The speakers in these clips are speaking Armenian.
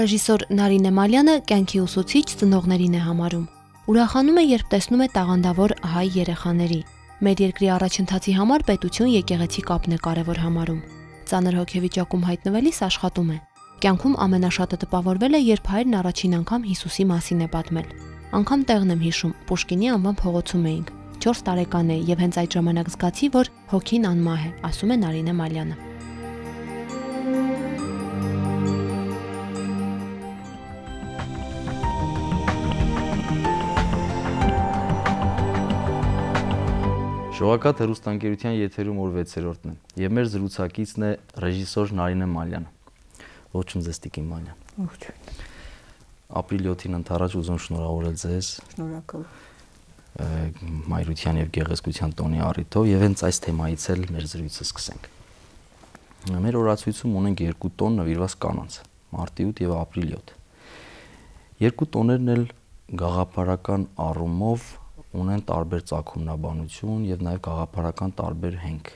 Ռեժիսոր Նարինե Մալյանը կյանքի ուսուցիչ ծնողներին է համարում։ Ուրախանում է, երբ տեսնում է տաղանդավոր հայ երեխաների։ Մեր երկրի առաջընթացի համար պետություն եկեղեցի կապն է կարևոր համարում։ Ծանր հոգեվիճակում հայտնվելիս աշխատում է։ Կյանքում ամենաշատը տպավորվել է, երբ հայրն առաջին անգամ Հիսուսի մասին է պատմել։ Անգամ տեղն եմ հիշում, Պուշկինի անվան փողոցում էինք։ 4 տարեկան էի եւ հենց այդ ժամանակ զգացի, որ հոգին անմահ է, ասում է Նարինե Մալյանը։ Շողակաթ հեռուստաընկերության եթերում օր 6-րդն է եւ մեր զրուցակիցն է ռեժիսոր Նարինե Մալյանը։ Ողջույն ձեզ Տիկին Մալյան։ Ողջույն։ Ապրիլի 7-ին ընթരാճ ուզում շնորհավորել ձեզ։ Շնորհակալ։ Մայրության եւ գեղեցկության տոնի առիթով եւ հենց այս թեմայից էլ մեր զրույցը սկսենք։ Մեր օրացույցում ունենք երկու տոն նվիրված կանանց՝ մարտի 8 եւ ապրիլի 7։ Երկու տոներն էլ գաղափարական առումով ունեն տարբեր ծագումնաբանություն եւ նաեւ գաղափարական տարբեր հենք։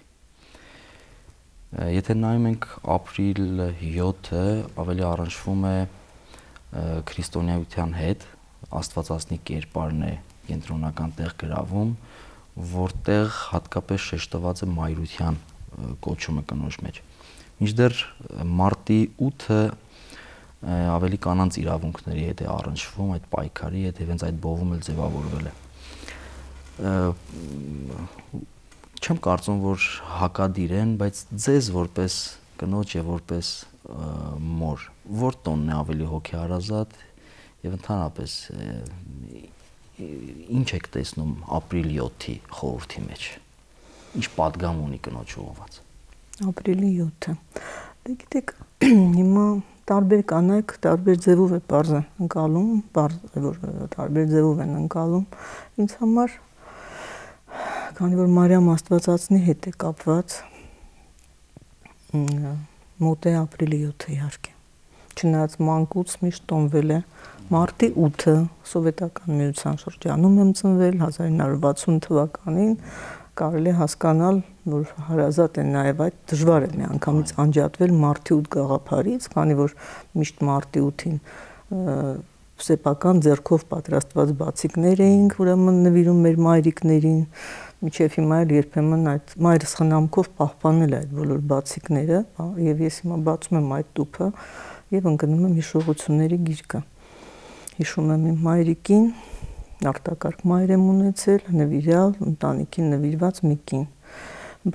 Եթե նայում ենք ապրիլ 7-ը, ավելի առնչվում է քրիստոնեության հետ, աստվածածնի կերպարն է կենտրոնական տեղ գրավում, որտեղ հատկապես շեշտված է մայրության կոչումը կնոջ մեջ։ Մինչդեռ մարտի 8-ը ավելի կանանց իրավունքների հետ է առնչվում, այդ պայքարի հետ եւ հենց այդ բովում էլ ձևավորվել է։ Չեմ կարծում, որ հակադիր են, բայց ձեզ որպես կնոջ եւ որպես մոր, որ տոնն է ավելի հոգեհարազատ եւ ընդհանրապես ինչ եք տեսնում ապրիլի 7-ի խորհրդի մեջ։ Ինչ պատգամ ունի կնոջ ուղղված։ Ապրիլի 7-ը։ Դե գիտեք, հիմա տարբեր կանայք տարբեր ձևով է բարձ ընկալում, տարբեր ձևով են ընկալում։ Ինձ համար քանի որ Մարիամ Աստվածածնի հետ է կապված, մոտ է ապրիլի 7-ը իհարկե։ Չնայած մանկուց միշտ տոնվել է մարտի 8-ը, սովետական միության շրջանում եմ ծնվել 1960 թվականին, կարելի է հասկանալ, որ հարազատ է նաև այդ դժվար է միանգամից անջատվել մարտի 8 գաղափարից, քանի որ միշտ մարտի 8-ին սեփական ձեռքով պատրաստված բացիկներ էինք, ուրեմն նվիրում մեր մայրիկներին, մինչև հիմա էլ երբեմն այդ մայրս խնամքով պահպանել այդ բոլոր բացիկները, եւ ես հիմա բացում եմ այդ տուփը եւ ընկնում եմ հիշողությունների գիրկը։ Հիշում եմ իմ մայրիկին, արտակարգ մայր եմ ունեցել, նվիրյալ, ընտանիքին նվիրված մի կին։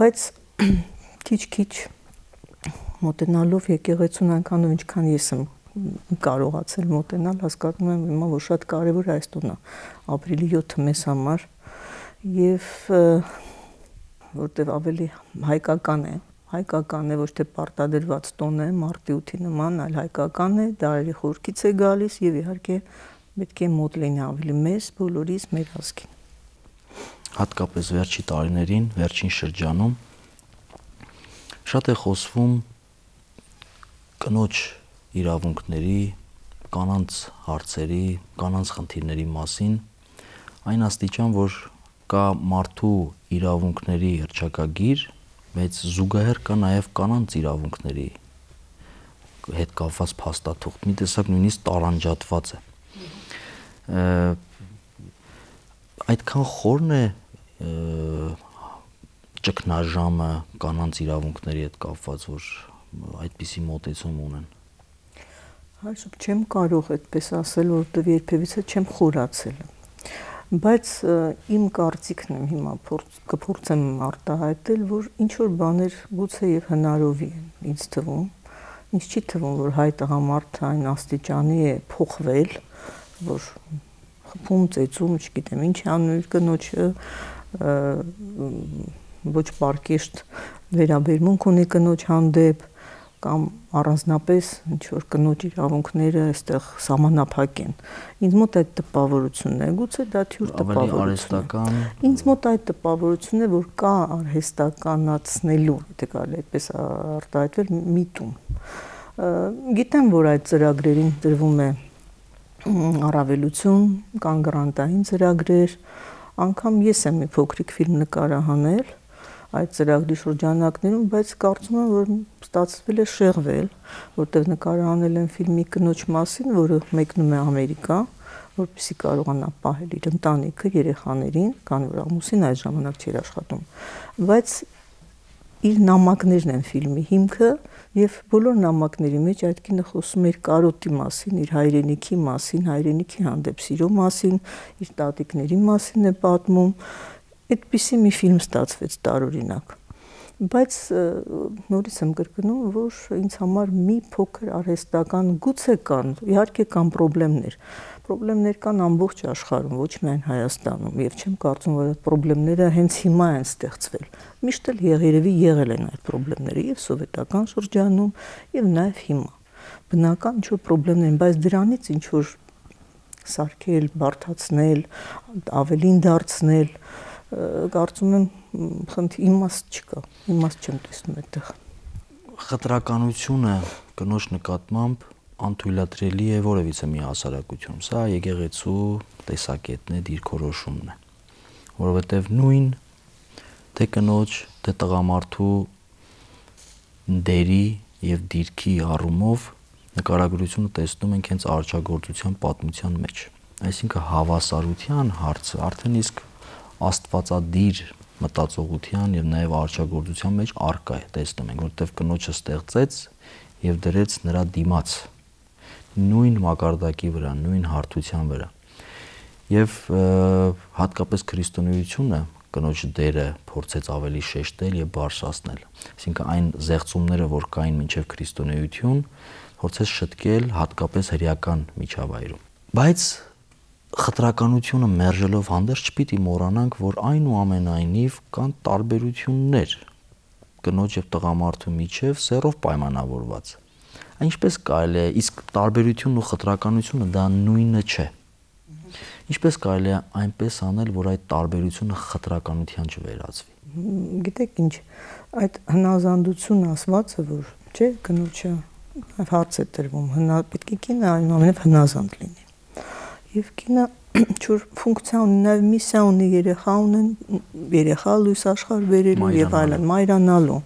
Բայց քիչ-քիչ մոտենալով եկեղեցուն այնքանով ինչքան ես եմ կարողացել մոտենալ, հասկանում եմ հիմա, որ շատ կարևոր է այս տոնը, ապրիլի 7-ը մեզ համար, եւ որտեւ ավելի հայկական է, ոչ թե պարտադրված տոն է, մարտի 8-ի նման, այլ հայկական է, դարերի խորքից է գալիս եւ իհարկե պետք է մոտ լինի ավելի մեզ, բոլորիս մեր ազգին։ Հատկապես վերջի տարիներին, վերջին շրջանում շատ է խոսվում կնոջ իրավունքների, կանանց հարցերի, կանանց խնդիրների մասին, այն աստիճան, որ կա մարդու իրավունքների հռչակագիր, բայց զուգահեռ կա նաև կանանց իրավունքների հետ կապված փաստաթուղթ, մի տեսակ նույնիսկ տարանջատված է։ Այդքան խորն է ճգնաժամը կանանց իրավունքների հետ կապված, որ այդպիսի մոտեցում ունեն։ Այսօր չեմ կարող այդպես ասել, որովհետև երբևիցե չեմ խորացել։ Բայց իմ կարծիքն եմ հիմա կփորձեմ արտահայտել, որ ինչ որ բաներ գուցե եւ հնարովի են ինձ թվում։ Ինձ չի թվում, որ հայ տղամարդը այն աստիճանի է փոխվել, որ խփում, ծեծում, չգիտեմ, ինչ անում իր կնոջը, ոչ պարկեշտ վերաբերմունք ունի կնոջ հանդեպ, կամ առանձնապես ինչ որ կնոջ իրավունքները այստեղ սահմանափակ են։ Ինձ մոտ այդ տպավորությունն է, գուցե դա թյուր տպավորություն է։ Ինձ մոտ այդ տպավորությունն է, որ կա արհեստականացնելու, եթե կարելի այդպես արտահայտվել, միտում։ Գիտեմ, որ այդ ծրագրերին տրվում է առավելություն, կան գրանտային ծրագրեր, անգամ ես եմ մի փոքրիկ ֆիլմ նկարահանել, այդ ծրագրի շրջանակներում, բայց կարծում եմ, որ ստացվել է շեղվել, որտեղ նկարահանել են ֆիլմի կնոջ մասին, որը մեկնում է Ամերիկա, որպեսզի կարողանա պահել իր ընտանիքը, երեխաներին, քանի որ ամուսին այդ ժամանակ չէր աշխատում, բայց իր նամակներն են ֆիլմի հիմքը եւ բոլոր նամակների մեջ այդ կինը խոսում է իր կարոտի մասին, իր հայրենիքի մասին, հայրենիքի հանդեպ սիրո մասին, իր տատիկների մասին է պատմում։ Այդպիսի մի ֆիլմ ստացվեց տարօրինակ։ Բայց նորից եմ կրկնում, որ ինձ համար մի փոքր արհեստական գուցե կան, իհարկե կան խնդիրներ։ Խնդիրներ կան ամբողջ աշխարհում, ոչ միայն Հայաստանում, եւ չեմ կարծում, որ այդ խնդիրները հենց հիմա են ստեղծվել։ Միշտ էլ երևի եղել են այդ խնդիրները եւ սովետական շրջանում, եւ նաեւ հիմա։ Բնական ինչ-որ խնդիրներ են, բայց դրանից ինչ որ սարքել, բարդացնել, ավելին դարձնել, կարծում եմ իմաստ չկա, իմաստ չեմ տեսնում այդտեղ։ Խտրականությունը կնոջ նկատմամբ անթույլատրելի է որևիցե մի հասարակություն։ Սա եկեղեցու տեսակետն է, դիրքորոշումն է, որովհետև նույն թե կնոջ, թե տղամարդու դերի եւ դիրքի առումով նկարագրությունը տեսնում ենք հենց արճագործության պատմության մեջ։ Այսինքն հավասարության հարցը արդեն իսկ աստվածադիր մտածողության եւ նաեւ արճագործության մեջ առկա է, տեսնում ենք, որտեղ կնոջը ստեղծեց եւ դրեց նրա դիմաց նույն մակարդակի վրա, նույն հարթության վրա։ Եվ հատկապես քրիստոնեությունը կնոջ դերը փորձեց ավելի շեշտել եւ բարձրացնել։ Այսինքն այն զեղծումները, որ կային մինչեւ քրիստոնեություն, փորձեց շտկել հատկապես հրեական միջավայրում։ Բայց խտրականությունը մերժելով հանդերձ չպիտի մոռանանք, որ այնուամենայնիվ կան տարբերություններ կնոջ եւ տղամարդու միջև սեռով պայմանավորված։ Ինչպես կարելի է, իսկ տարբերությունն ու խտրականությունը դա նույնը չէ։ Ինչպես կարելի է այնպես անել, որ այդ տարբերությունը խտրականության չվերածվի։ Գիտեք ինչ, այդ հնազանդություն ասվածը, որ չէ, կնոջը հարց է տրվում, պետք է կինը այնուամենայնիվ հնազանդ լինի։ Եվ կինը ինչ-որ ֆունկցիա ունի, նաև միսիա ունի, երեխա լույս աշխարհ բերելու եւ այլն, մայրանալու։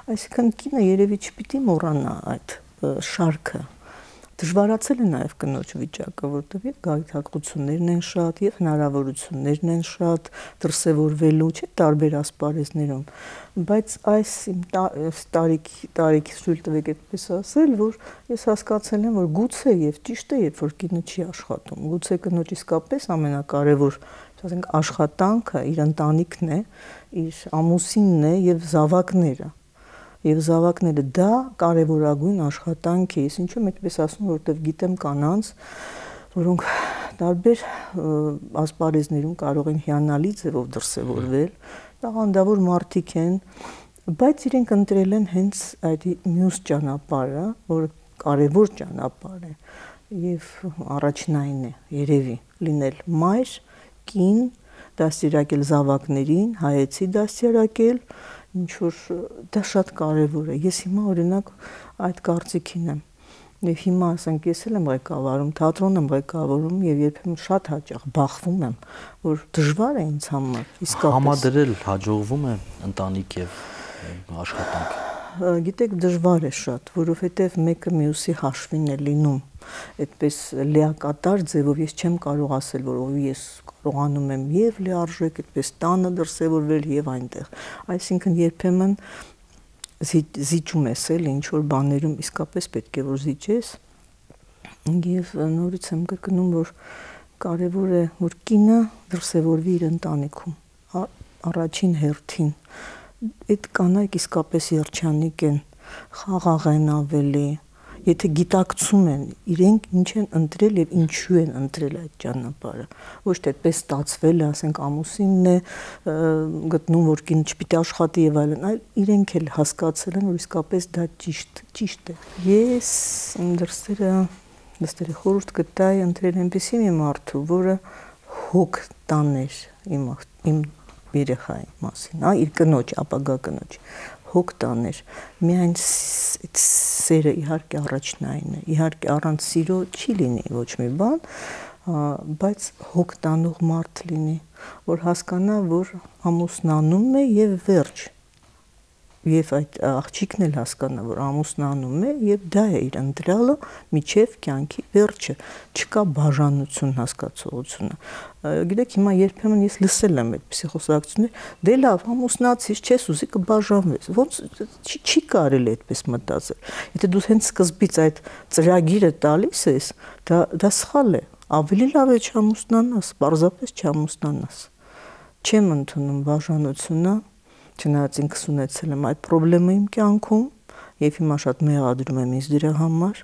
Այսինքն կինը երևի չպիտի մոռանա այդ շարքը։ Դժվարացել է նաև կնոջ վիճակը, որտեղ եւ գայթակղություններն են շատ, եւ հնարավորություններն են շատ դրսևորվելու, չէ, տարբեր ասպարեզներում, բայց այս իմ տարիքի ցույց տվեք այդպես ասել, որ ես հասկացել եմ, որ գուցե եւ ճիշտ է, երբ որ կինը չի աշխատում, գուցե կնոջ իսկապես ամենակարևոր, ասենք, աշխատանքը իր ընտանիքն է, իր ամուսինն է եւ զավակները։ Եվ զավակները դա կարևորագույն աշխատանք է։ Ես ինչու եմ այդպես ասում, որովհետև գիտեմ կանանց, որոնք տարբեր ասպարեզներում կարող են հիանալի ձևով դրսևորվել, տաղանդավոր մարդիկ են, բայց իրենք ընտրել են հենց այդ մյուս ճանապարհը, որը կարևոր ճանապարհ է եւ առաջնային է, երևի, լինել մայր, կին, դաստիարակել զավակներին, հայեցի դաստիարակել, ինչ որ դա շատ կարևոր է։ Ես հիմա օրինակ այդ կարծիքին եմ։ Եվ հիմա ասենք ես էլ եմ ղեկավարում, թատրոն եմ ղեկավարում եւ երբեմն շատ հաճախ բախվում եմ, որ դժվար է ինձ համար իսկապես համադրել հաջողվում է ընտանիք եւ աշխատանք։ Գիտեք, դժվար է շատ, որովհետեւ մեկը մյուսի հաշվին է լինում։ Այդպես լիակատար ձևով ես չեմ կարող ասել, որ ես կարողանում եմ եւ լիարժեք այդպես տանը դրսևորվել եւ այնտեղ։ Այսինքն երբեմն զիջում ես էլ ինչ որ բաներում իսկապես պետք է որ զիջես։ Եվ նորից եմ կրկնում, որ կարևոր է, որ կինը դրսևորվի իր ընտանիքում, առաջին հերթին։ Այդ կանայք իսկապես երջանիկ են, խաղաղ են ավելի, եթե գիտակցում են իրենք ինչ են ընտրել եւ ինչու են ընտրել այդ ճանապարհը, ոչ թե այդպես ստացվել է, ասենք ամուսինն է գտնում, որ կին չպիտի աշխատի եւ այլն, այլ իրենք էլ հասկացել են, որ իսկապես դա ճիշտ է։ Ես իմ դրսերը խորհուրդ կտայի ընտրել այնպեսի մի մարդու, որը հոգ տաներ իմ երեխայի մասին, իր կնոջ, ապագա կնոջ հոգ տաներ, միայն այդ սերը իհարկե առաջնային է, իհարկե առանց սիրո չի լինի ոչ մի բան, բայց հոգ տանող մարդ լինի, որ հասկանա, որ ամուսնանում է եւ վերջ, եւ այդ աղջիկն էլ հասկանա, որ ամուսնանում է եւ դա է իր ընտրյալը միջև կյանքի վերջը, չկա բաժանություն հասկացողությունը։ Գիտեք, հիմա երբեմն ես լսել եմ այդպիսի խոսակցություններ, դե լավ, ամուսնացիր, չես ուզի կբաժանվես։ Ոնց չի կարելի այդպես մտածել։ Եթե դու հենց սկզբից այդ ծրագիրը տալիս ես, դա սխալ է։ Ավելի լավ է չամուսնանաս, պարզապես չամուսնանաս։ Չեմ ընդունում բաժանությունը, չնայած ինքս ունեցել եմ այդ խնդրը իմ կյանքում եւ հիմա շատ մեղադրում եմ ինձ դրա համար,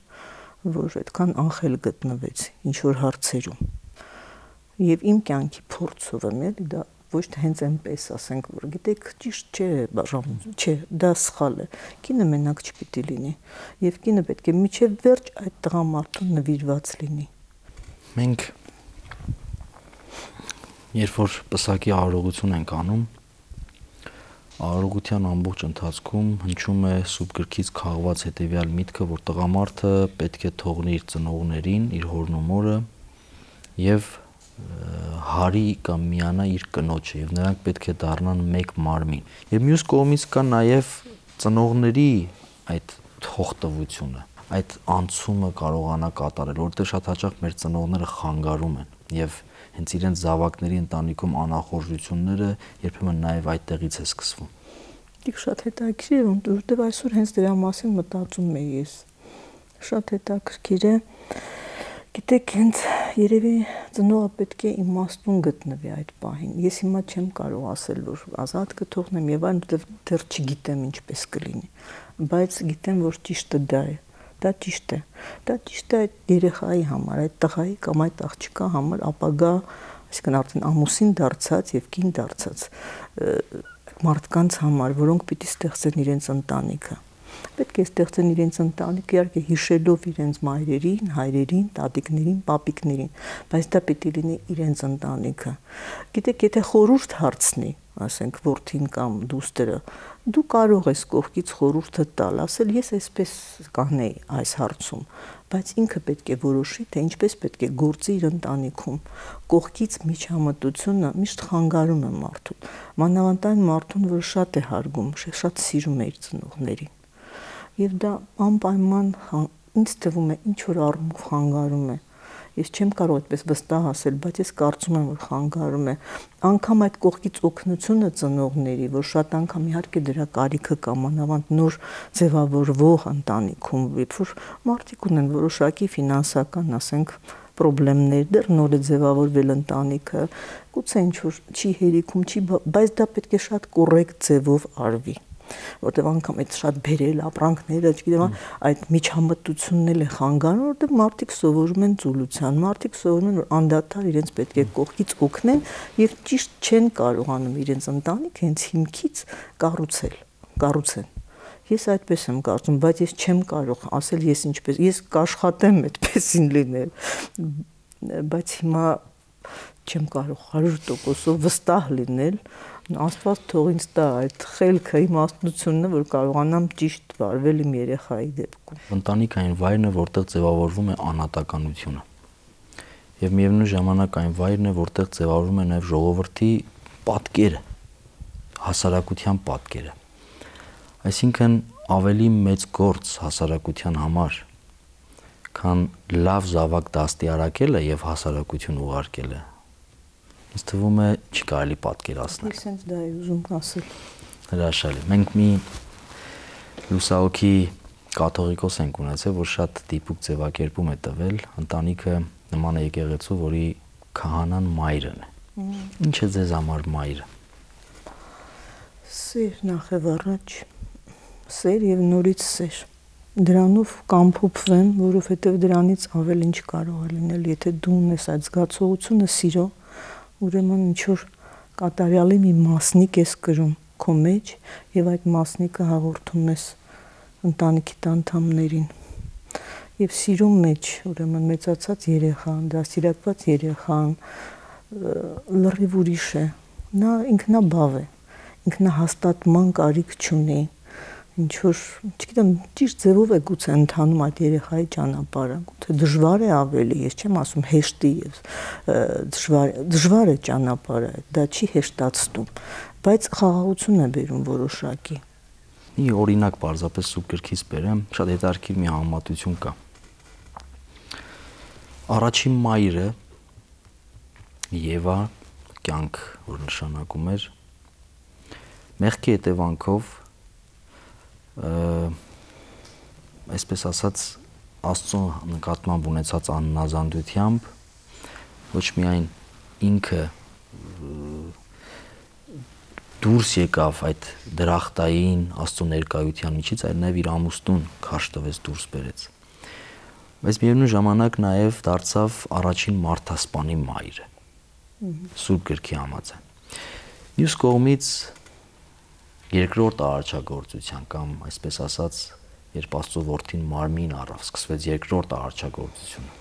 որ այդքան անխել գտնվեցի ինչ որ հարցերում։ Եվ իմ կյանքի փորձով եմ էլի դա ոչ թե հենց այնպես ասենք, որ գիտեք, ճիշտ չէ բաժանվում, չէ, դա սխալ է։ Կինը մենակ չպիտի լինի եւ կինը պետք է միջև վերջ այդ տղամարդուն նվիրված լինի։ Մենք երբ որ պսակի արարողություն ենք անում, արարողության ամբողջ ընթացքում հնչում է սուրբ գրքից քաղված հետևյալ միտքը, որ տղամարդը պետք է թողնի իր ծնողներին, իր հորն ու մորը եւ հարի կամ միանա իր կնոջը եւ նրանք պետք է դառնան մեկ մարմին։ Եվ մյուս կողմից կա նաեւ ծնողների այդ թողտվությունը, այդ անցումը կարողանա կատարել, որտեղ շատ հաճախ մեր ծնողները խանգարում են եւ հենց իրենց զավակների ընտանիքում անախորժությունները երբեմն նաև այդտեղից է սկսվում։ Դիք շատ հետաքրքիր է, որտեղ այսօր հենց դրա մասին մտածում եմ ես։ Շատ հետաքրքիր է։ Գիտեք, հենց երևի ծնողը պետք է իմաստուն գտնվի այդ պահին։ Ես հիմա չեմ կարող ասել, որ ազատ կթողնեմ եւ այն, որտեղ դեռ չգիտեմ ինչպես կլինի, բայց գիտեմ, որ ճիշտը դա է։ Դա ճիշտ է։ Դա ճիշտ է այդ երեխայի համար, այդ տղայի կամ այդ աղջկա համար ապագա, այսինքն արդեն ամուսին դարձած եւ կին դարձած մարդկանց համար, որոնք պիտի ստեղծեն իրենց ընտանիքը։ Պետք է ստեղծեն իրենց ընտանիքը, իհարկե հիշելով իրենց մայրերին, հայրերին, տատիկներին, պապիկներին, բայց դա պիտի լինի իրենց ընտանիքը։ Գիտեք, եթե խորհուրդ հարցնի, ասենք որդին կամ դուստրը, դու կարող ես կողքից խորհուրդը տալ, ասել ես այսպես կանեի այս հարցում, բայց ինքը պետք է որոշի, թե ինչպես պետք է գործի իր ընտանիքում։ Կողքից միջամտությունը միշտ խանգարում է մարդուն, մանավանդ այն մարդուն, որ շատ է հարգում, շատ սիրում է իր ծնողներին։ Եվ դա անպայման ինձ թվում է ինչ որ առումով խանգարում է։ Ես չեմ կարող այդպես վստահ ասել, բայց ես կարծում եմ, որ խանգարում է անգամ այդ կողքից օգնությունը ծնողների, որ շատ անգամ իհարկե դրա կարիքը կա մանավանդ նոր ձևավորվող ընտանիքում, երբ որ մարդիկ ունեն որոշակի ֆինանսական, ասենք, խնդիրներ, դեռ նոր է ձևավորվել ընտանիքը, գուցե ինչ որ չի հերիքում, բայց դա պետք է շատ կոռեկտ ձևով արվի։ Որտեղ անգամ այդ շատ բերել ապրանքները, չգիտեմ, այդ միջամտությունն էլ է խանգարում, որտեղ մարդիկ սովորում են ծուլության, մարդիկ սովորում են, որ անդադար իրենց պետք է կողքից օգնեն եւ ճիշտ չեն կարողանում իրենց ընտանիքը հենց հիմքից կառուցեն։ Ես այդպես եմ կարծում, բայց ես չեմ կարող ասել ես ինչպես, ես կաշխատեմ այդպեսին լինել, բայց հիմա չեմ կարող 100% վստահ լինել։ Աստված թող ինձ տա այդ խելքը, իմաստնությունը, որ կարողանամ ճիշտ վարվել իմ երեխայի դեպքում։ Ընտանիքը այն վայրն է, որտեղ ձևավորվում է անհատականությունը։ Եվ միևնույն ժամանակ այն վայրն է, որտեղ ձևավորվում է նաև ժողովրդի պատկերը, հասարակության պատկերը։ Այսինքն ավելի մեծ գործ հասարակության համար, քան լավ զավակ դաստիարակելը եւ հասարակություն ուղարկելը։ Ինձ թվում է չի կարելի պատկերացնել։ Ես հենց դա եմ ուզում ասել։ Հրաշալի։ Մենք մի լուսահոգի կաթողիկոս ենք ունեցել, որ շատ դիպուկ ձևակերպում է տվել, ընտանիքը նման է եկեղեցու, որի քահանան մայրն է։ Ինչ է ձեզ համար մայրը։ Սեր նախ առաջ, սեր եւ նորից սեր։ Դրանով կամփոփվեմ, որովհետեւ դրանից ավել ինչ կարող է լինել, եթե դու ունես այդ զգացողությունը սիրո, ուրեմն ինչ որ կատարյալի մի մասնիկ ես կրում քո մեջ եւ այդ մասնիկը հաղորդում ես ընտանիքի անդամներին։ Եվ սիրում մեջ, ուրեմն մեծացած երեխան, դաստիարակված երեխան լրիվ ուրիշ է։ Նա ինքնաբավ է, ինքնահաստատման կարիք չունի։ Ինչ որ, չգիտեմ, ճիշտ ձևով է գուցե ընթանում այդ երեխայի ճանապարհը, գուցե դժվար է ավելի, ես չեմ ասում հեշտի եւ դժվար է ճանապարհը, դա չի հեշտացնում, բայց խաղաղություն է բերում որոշակի։ Մի օրինակ պարզապես սուրբ գրքից բերեմ, շատ հետաքրքիր մի համեմատություն կա։ Առաջին մայրը Եվա կյանք, որ նշանակում էր, մեղքի հետևանքով այսպես ասած Աստծո նկատմամբ ունեցած աննազանդությամբ ոչ միայն ինքը դուրս եկավ այդ դրախտային Աստծո ներկայության միջից, այլ նաև իր ամուսնուն քարշ տվեց դուրս բերեց։ Բայց միևնույն ժամանակ նաև դարձավ առաջին մարդասպանի մայրը։ Սուրբ գրքի համաձայն։ Մյուս կողմից երկրորդ արարչագործության կամ այսպես ասած, երբ Աստծո որդին մարմին առավ, սկսվեց երկրորդ արարչագործությունը։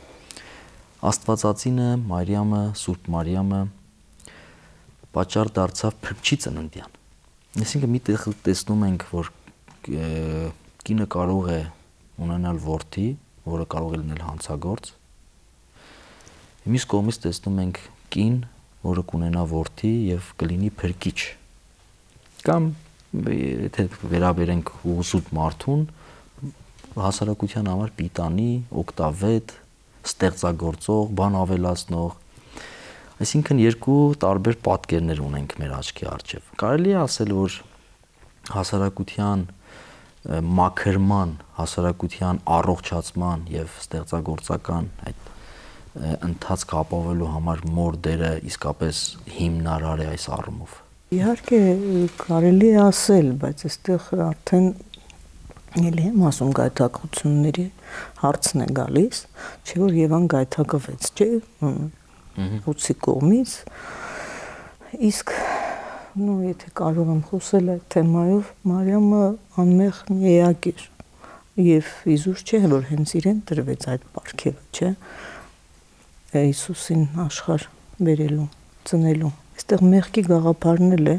Աստվածածինը, Մարիամը, Սուրբ Մարիամը պատճառ դարձավ փրկչի ծննդյան։ Այսինքն մի տեղ տեսնում ենք, որ կինը կարող է ունենալ որդի, որը կարող է լինել հանցագործ։ Մյուս կողմից տեսնում ենք կին, որը կունենա որդի եւ կլինի փրկիչ։ Կամ եթե վերաբերենք ուսուտ մարդուն, հասարակության համար պիտանի, օգտավետ, ստեղծագործող, բան ավելացնող։ Այսինքն երկու տարբեր պատկերներ ունենք մեր աչքի առջև։ Կարելի է ասել, որ հասարակության մաքրման, հասարակության առողջացման եւ ստեղծագործական այդ ընթացքը ապավելու համար մոր դերը իսկապես հիմնարար է այս առումով։ Իհարկե կարելի է ասել, բայց այստեղ արդեն ելի եմ ասում գայթակղությունների հարցն է գալիս, չէ՞ որ Եվան գայթակղվեց, չէ՞։ Ուցի կողմից, իսկ եթե կարող եմ խոսել այդ թեմայով, Մարիամը անմեղ մի էակ էր եւ իզուր չէ որ հենց իրեն տրվեց այդ պարգևը, չէ՞, Հիսուսին աշխարհ բերելու, ծնելու։ Այստեղ մեղքի գաղափարն էլ է,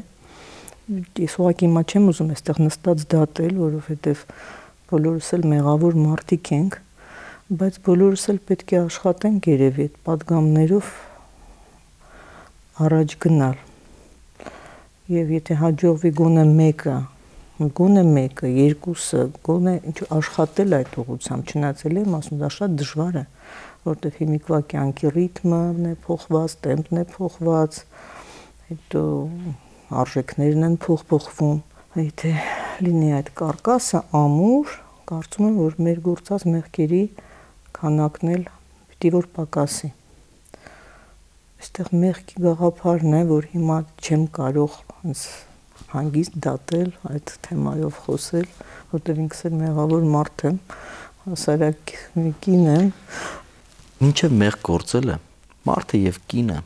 ես ուղղակի հիմա չեմ ուզում այստեղ նստած դատել, որովհետեւ բոլորս էլ մեղավոր մարդիկ ենք, բայց բոլորս էլ պետք է աշխատենք երևի այդ падգամներով առաջ գնալ։ Եվ եթե հաջողվի գոնե մեկը, երկուսը, գոնե աշխատել այդ ուղղությամբ, չնայած եմ ասում, դա շատ դժվար է, որտեղ հիմիկվա կյանքի ռիթմն է փոխված, տեմպն է փոխված, հետո արժեքներն են փոխվում։ Եթե լինի այդ կարկասը ամուր, կարծում եմ, որ մեր գործած մեղքերի քանակն էլ պիտի որ պակասի։ Այստեղ մեղքի գաղափարն է, որ հիմա չեմ կարող հանգիստ դատել այդ թեմայով խոսել, որտեղ ինքս էլ մեղավոր մարդ եմ, հասարակ կին եմ։ Մինչև մեղք գործելը մարդը եւ կինը,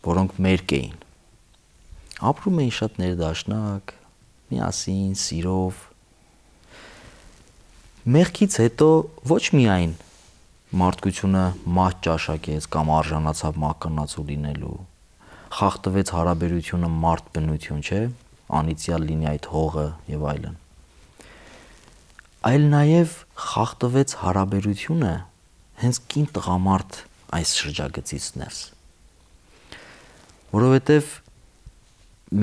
որոնք մերկ էին, ապրում էին շատ ներդաշնակ, միասին, սիրով։ Մեղքից հետո ոչ միայն մարդկությունը մահ ճաշակեց կամ արժանացավ մահկանացու լինելու, խախտվեց հարաբերությունը մարդ բնություն, չէ, անիծյալ լինի այդ հողը եւ այլն։ Այլ նաեւ խախտվեց հարաբերությունը հենց կին տղամարդ այս շրջագծից ներս։ Որովհետեւ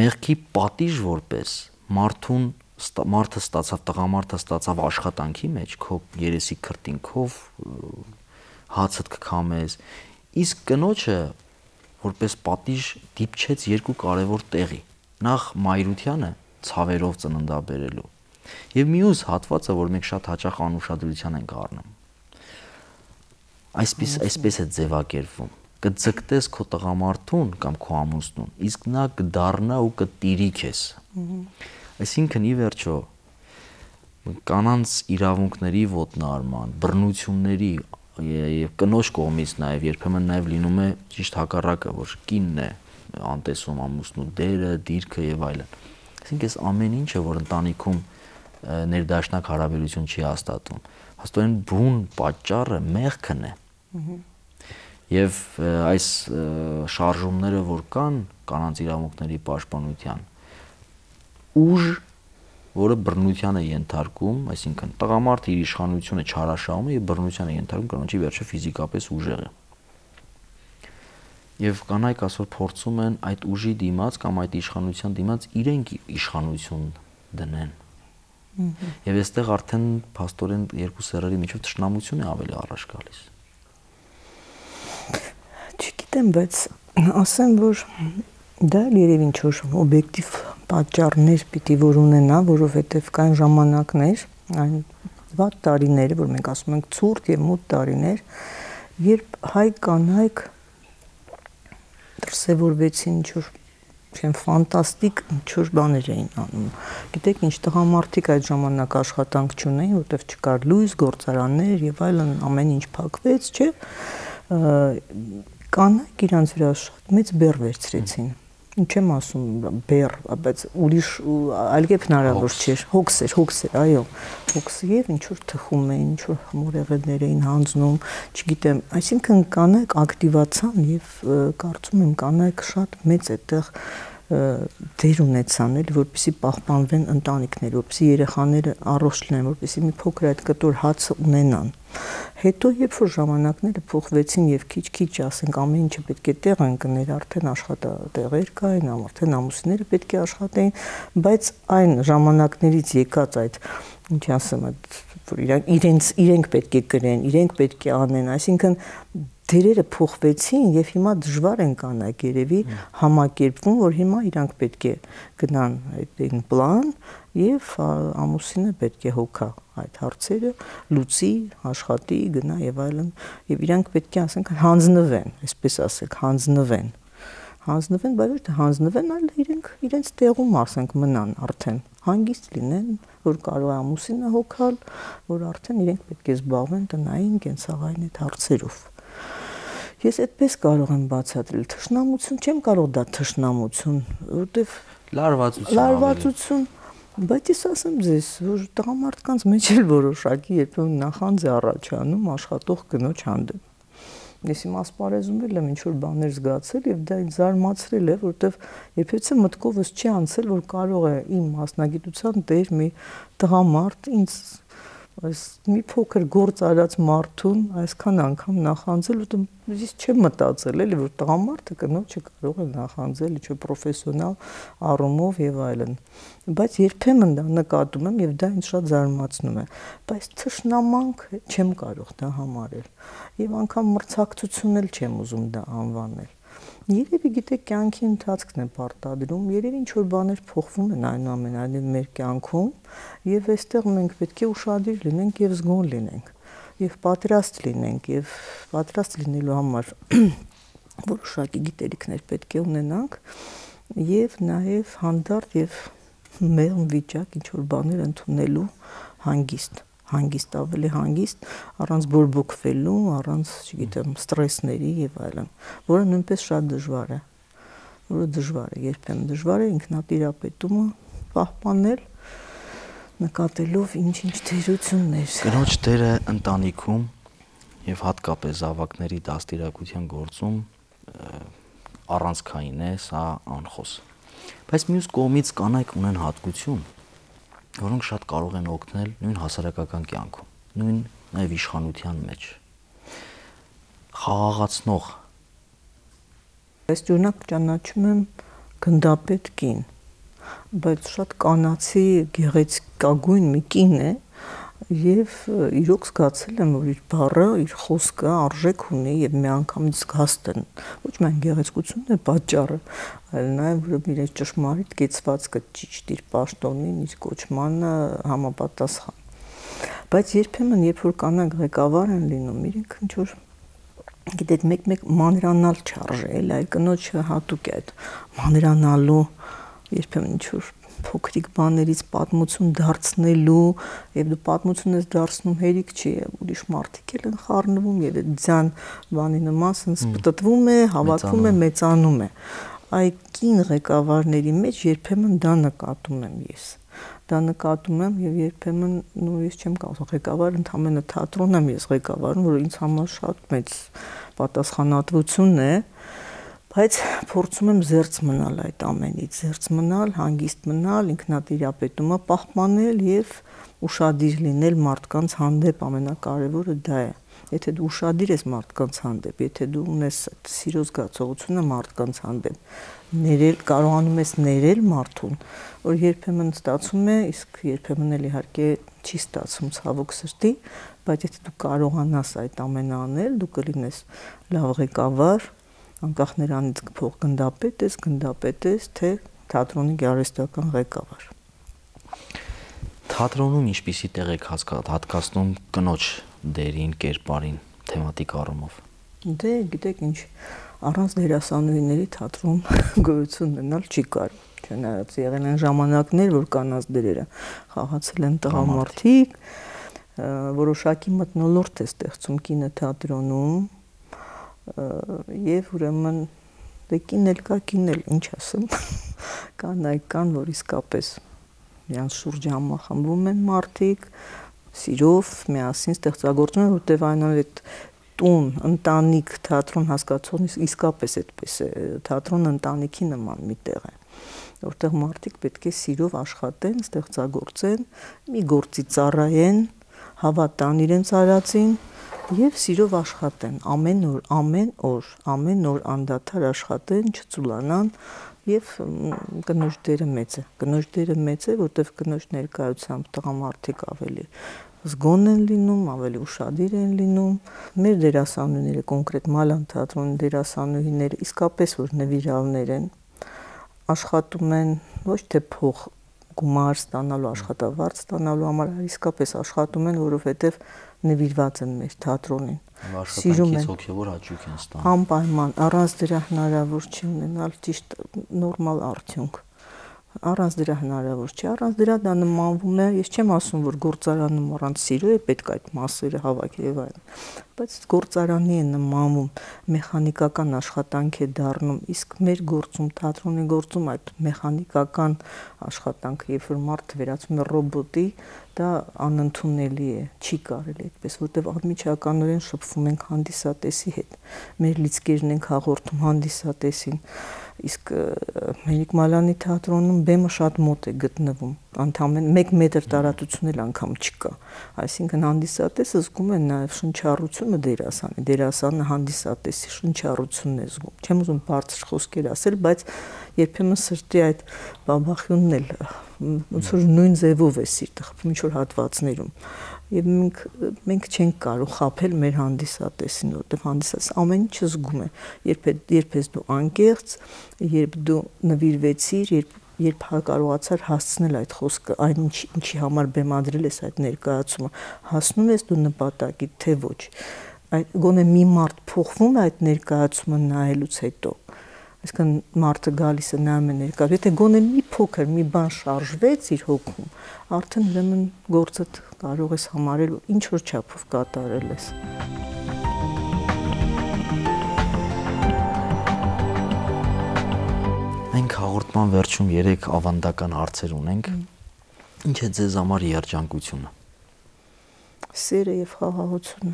մեղքի պատիժ որպես մարդը տղամարդը ստացավ աշխատանքի մեջ, քո երեսի քրտինքով հացդ կքամես, իսկ կնոջը որպես պատիժ դիպչեց երկու կարևոր տեղի, նախ մայրությանը ցավերով ծննդաբերելու եւ մյուս հատվածը, որ մենք շատ հաճախ անուշադրության ենք առնում, այսպես է ձևակերպվում, կձգտես քո տղամարդուն կամ քո ամուսնուն, իսկ նա կդառնա ու կտիրի քեզ։ Այսինքն ի վերջո կանանց իրավունքների ոտնահարման, բռնությունների եւ կնոջ կողմից նաեւ երբեմն նաեւ լինում է ճիշտ հակառակը, որ կինն է անտեսում ամուսնու դերը, դիրքը եւ այլն։ Այսինքն այս ամեն ինչը, որ ընտանիքում ներդաշնակ հարաբերություն չի հաստատում, հաստատեն բուն պատճառը մեղքն է։ Եվ այս շարժումները, որ կան կանանց իրավունքների պաշտպանության, ուժ, որը բռնության է ենթարկում, այսինքն տղամարդը իր իշխանությունը չարաշահում է եւ բռնության է ենթարկում կնոջի վերջը ֆիզիկապես ուժեղը։ Եվ կանայք այսօր փորձում են այդ ուժի դիմաց կամ այդ իշխանության դիմաց իրենք իշխանություն դնեն։ Եվ այստեղ արդեն փաստորեն երկու սեռերի միջև թշնամություն է ավելի առաջ գալիս։ Չգիտեմ, բայց ասեմ, որ դա երևի ինչ-որ օբյեկտիվ պատճառներ պիտի որ ունենա, որովհետև կան ժամանակներ, այն վատ տարիները, որ մենք ասում ենք ցուրտ եւ մութ տարիներ, երբ հայ կանայք դրսևորվեցին ինչ-որ ֆանտաստիկ ինչ-որ բաներ էին անում։ Գիտեք, ինչ տղամարդիկ այդ ժամանակ աշխատանք չունեին, որտեղ չկար լույս, գործարաններ եւ այլն, ամեն ինչ փակվեց, չէ՞։ Կանայք իրանց վրա շատ մեծ բեռ վերցրեցին։ Ինչ եմ ասում, բեռ, բայց ուրիշ այլգեփ հնարավոր չէր, հոգս էր, այո, հոգսը եւ ինչ որ թխում էին, ինչ որ մորեղեններ էին հանձնում, չգիտեմ, այսինքն կանայք ակտիվացան եւ կարծում եմ կանայք շատ մեծ այդտեղ դեր ունեցան, էլի, որպեսզի պահպանվեն ընտանիքները, որպեսզի երեխաները առողջ լինեն, որպեսզի մի փոքր այդ կտոր հացը ունենան։ Հետո երբ որ ժամանակները փոխվեցին եւ քիչ-քիչ, ասենք, ամեն ինչը պետք է տեղ ընկներ, արդեն աշխատատեղեր կային, արդեն ամուսինները պետք է աշխատեին, բայց այն ժամանակներից եկած այդ, ինչ ասեմ, որ իրենք պետք է կրեն, իրենք պետք է անեն, այսինքն դերերը փոխվեցին եւ հիմա դժվար են կանայք երևի համակերպվում, որ հիմա իրանք պետք է գնան այդ պլան եւ ամուսինը պետք է հոգա այդ հարցերը, լուծի, աշխատի, գնա եւ այլն, եւ իրանք պետք է ասենք հանձնվեն, այսպես ասեք, հանձնվեն, բայց ոչ թե հանձնվեն, այլ իրենց տեղում ասենք մնան արդեն, հանգիստ լինեն, որ կարող է ամուսինը հոգալ, որ արդեն իրենք պետք է զբաղվեն տնային, կենցաղային այդ հարցերով։ Ես այդպես կարող եմ բացատրել, թշնամություն չեմ կարող դա թշնամություն, որտեվ լարվածություն, բայց ես ասեմ ձեզ, որ տղամարդկանց մեջ էլ որոշակի երբեմն նախանձ է առաջանում աշխատող կնոջ հանդեպ։ Ես իմ ասպարեզում էլ եմ ինչ-որ բաներ զգացել եւ դա ինձ զարմացրել է, որտեվ երբևէ մտքովս չի անցել, որ կարող է իմ մասնագիտության տեր մի տղամարդ ինձ այս մի փոքր գործ արած մարդուն այսքան անգամ նախանձել, ու ես չեմ մտածել, էլի, որ տղամարդը կնոջը կարող է նախանձել ինչ-որ պրոֆեսիոնալ առումով եւ այլն։ Բայց երբեմն դա նկատում եմ եւ դա ինձ շատ զարմացնում է, բայց թշնամանք չեմ կարող դա համարել եւ անգամ մրցակցություն էլ չեմ ուզում դա անվանել։ Երևի գիտեք կյանքի ընթացքն է պարտադրում, երևի ինչ-որ բաներ փոխվում են այնուամենայնիվ մեր կյանքում եւ այստեղ մենք պետք է ուշադիր լինենք եւ զգոն լինենք եւ պատրաստ լինենք եւ պատրաստ լինելու համար որոշակի գիտելիքներ պետք է ունենանք եւ նաեւ հանդարտ եւ մեղմ վիճակ ինչ-որ բաներ ընդունելու հանգիստ, ավելի հանգիստ, առանց բորբոքվելու, առանց, չգիտեմ, ստրեսների եւ այլն, որը նույնպես շատ դժվար է, երբեմն դժվար է ինքնատիրապետումը պահպանել, նկատելով ինչ-ինչ թերություններ։ Կնոջ դերը ընտանիքում եւ հատկապես զավակների դաստիարակության գործում առանցքային է, սա անխոս։ Բայց մյուս կողմից կանայք ունեն հատկություն, որոնք շատ կարող են օգնել նույն հասարակական կյանքում, նույն նաև իշխանության մեջ։ Խաղաղացնող։ Ես օրինակ ճանաչում եմ գնդապետ կին, բայց շատ կանացի գեղեցկագույն մի կին է եւ իրոք զգացել եմ, որ իր բառը, իր խոսքը արժեք ունի եւ մի անգամից զգաստ են։ Ոչ միայն գեղեցկությունն է պատճառը, այլ նաեւ որ իր ճշմարիտ կեցվածքը ճիշտ իր պաշտոնին, իր կոչմանը համապատասխան։ Բայց երբեմն երբ որ կանանք ղեկավար են լինում, իրենք ինչ որ գիտեք մեկ մանրանալ չարժե, այլ կնոջը հատուկ է այդ մանրանալու երբեմն ինչ որ փոքրիկ բաներից պատմություն դարձնելու եւ դու պատմություն ես դարձնում հերիք չի, ուրիշ մարդիկ էլ են խառնվում եւ այդ ձյան բանի նման sense պտտվում է, հավաքվում է, մեծանում է։ Այդ կին ղեկավարների մեջ երբեմն դա նկատում եմ ես։ Դա նկատում եմ եւ երբեմն ես չեմ կարող ղեկավար ընդամենը թատրոն եմ ես ղեկավարում, որ ինձ համար շատ մեծ պատասխանատվություն է, բայց փորձում եմ զերծ մնալ այդ ամենից, զերծ մնալ, հանգիստ մնալ, ինքնատիրապետումը պահպանել եւ ուշադիր լինել մարդկանց հանդեպ, ամենակարևորը դա է։ Եթե դու ուշադիր ես մարդկանց հանդեպ, եթե դու ունես սիրո զգացողությունը մարդկանց հանդեպ, կարողանում ես ներել մարդուն, որ երբեմն ստացվում է, իսկ երբեմն էլ իհարկե չի ստացվում ցավոք սրտի, բայց եթե դու կարողանաս այդ ամենը անել, դու կլինես լավ ղեկավար, անկախ նրանից փող գնդապետ ես, թե թատրոնի գեղարվեստական ղեկավար։ Թատրոնում ինչպիսի տեղ եք հատկացնում կնոջ դերին, կերպարին, թեմատիկ առումով։ Դե գիտեք ինչ, առանց դերասանուհիների թատրոն գոյություն ունենալ չի կարող։ Չնայած եղել են ժամանակներ, որ կանանց դերերը խաղացել են տղամարդիկ, որոշակի մթնոլորտ է ստեղծում կինոթատրոնում, եւ ուրեմն դե կին էլ ինչ ասեմ, կան, որ իսկապես նրանց շուրջ համախմբվում են մարդիկ, սիրով միասին ստեղծագործում են, որտեղ այնով այդ տուն, ընտանիք, թատրոն հասկացողն իսկապես այդպես է, թատրոն ընտանիքի նման մի տեղ է, որտեղ մարդիկ պետք է սիրով աշխատեն, ստեղծագործեն, մի գործի ծառայեն, հավատան իրենց արածին եւ սիրով աշխատեն, ամեն օր անդադար աշխատեն, չծուլանան եւ կնոջ դերը մեծ է, որտեղ կնոջ ներկայությամբ տղամարդիկ ավելի զգոն են լինում, ավելի ուշադիր են լինում։ Մեր դերասանուհիները, կոնկրետ Մալյան թատրոնի դերասանուհիները իսկապես որ նվիրալներ են, աշխատում են ոչ թե փող գումար ստանալու, աշխատավարձ ստանալու համար, իսկապես աշխատում են, որովհետև նվիրված են մեր թատրոնին։ Աշխատանքից հոգևոր հաճույք են ստանում։ Անպայման, առանց դրա հնարավոր չի ունենալ ճիշտ նորմալ արդյունք։ Առանց դրա հնարավոր չի, առանց դրա դա նմանվում է, ես չեմ ասում, որ գործարանում առանց սիրո է պետք այդ մասերը հավաքել եւ այլն, բայց գործարանի է նմանվում, մեխանիկական աշխատանք է դառնում, իսկ մեր գործում, թատրոնի գործում այդ մեխանիկական աշխատանքը, երբ որ մարդը վերածվում է ռոբոտի, դա անընդունելի է, չի կարելի այդպես, որտեղ անմիջականորեն շփվում ենք հանդիսատեսի հետ, մեր լիցքերն ենք հաղորդում հանդիսատեսին, իսկ Մելիք Մալյանի թատրոնում բեմը շատ մոտ է գտնվում, ընդամենը 1 մետր տարածություն էլ անգամ չկա, այսինքն հանդիսատեսը զգում է նաև շնչառությունը դերասանը հանդիսատեսի շնչառությունն է զգում, չեմ ուզում բարձր խոսքեր ասել, բայց երբեմն սրտի այդ բաբախյունն էլ ոնց որ նույն ձևով է սիրտը խփում ինչ-որ հատվածներում եւ մենք չենք կարող խաբել մեր հանդիսատեսին, որտեղ հանդիսատեսը ամեն ինչը զգում է, երբ ես դու անկեղծ, երբ դու նվիրվեցիր, երբ կարողացար հասցնել այդ խոսքը, այն ինչի համար բեմադրել ես այդ ներկայացումը, հասնում ես դու նպատակի, թե ոչ։ Այդ գոնե մի մարդ փոխվում է այդ ներկայացումը նայելուց հետո։ Այսինքն մարդը գալիս է նայում է ներկայացումը, եթե գոնե մի փոքր մի բան շարժվեց իր հոգում, արդեն ուրեմն գործդ կարող ես համարել, ինչ որ չափով կատարել ես։ Մենք հաղորդման վերջում 3 ավանդական հարցեր ունենք։ Ինչ է ձեզ համար երջանկությունը։ Սերը եւ խաղաղությունը։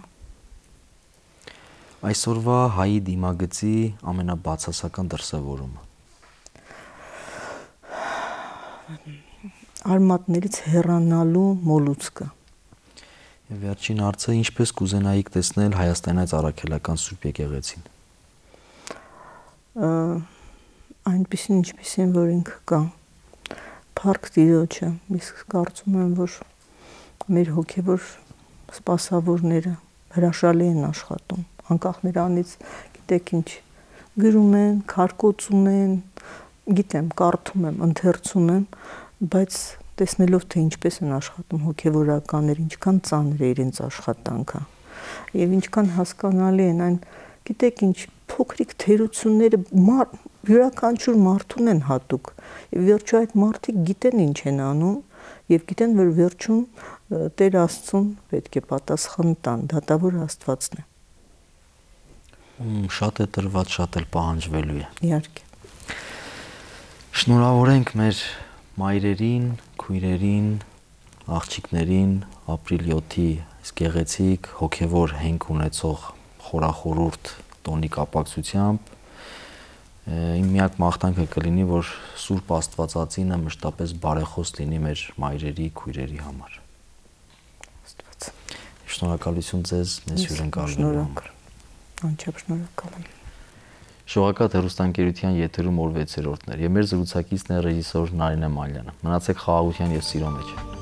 Այսօրվա հայի դիմագծի ամենաբացասական դրսևորումը։ Արմատներից հեռանալու մոլուցքը։ Եվ վերջին հարցը, ինչպես կուզենայիք տեսնել Հայաստանից առաքելական Սուրբ եկեղեցին։ Այնպիսին ինչպիսին որ ինքը կա, փառք Տիրոջը, իսկ կարծում եմ, որ մեր հոգևոր սպասավորները հրաշալի են աշխատում, անկախ նրանից, գիտեք ինչ, գրում են, քարկոծում են, գիտեմ, կարդում եմ, ընթերցում եմ, բայց տեսնելով թե ինչպես են աշխատում հոգևորականները, ինչքան ծանր է իրենց աշխատանքը, եւ ինչքան հասկանալի են այն, գիտեք ինչ, փոքրիկ թերությունները յուրաքանչյուր մարդուն են հատուկ եւ վերջո այդ մարդիկ գիտեն ինչ են անում եւ գիտեն որ վերջում Տեր Աստծուն պետք է պատասխան տան, դատավոր Աստվածն է։ Շատ է տրված, շատ էլ պահանջվելու է։ Իհարկե։ Շնորհավորենք մեր մայրերին, քույրերին, աղջիկներին ապրիլ 7-ի գեղեցիկ հոգևոր հենք ունեցող խորախորուրդ տոնի կապակցությամբ իմ միակ մաղթանքը կլինի, որ Սուրբ Աստվածածինը մշտապես բարեխոս լինի մեր մայրերի, քույրերի համար։ Շնորհակալություն ձեզ մեզ հյուրընկալելու համար։ Անչափ շնորհակալ եմ։ Շողակաթ հեռուստաընկերության եթերում օր 6-րդն էր։ Եվ մեր զրուցակիցն է ռեժիսոր Նարինե Մալյանը։ Մնացեք խաղաղության եւ սիրո մեջ։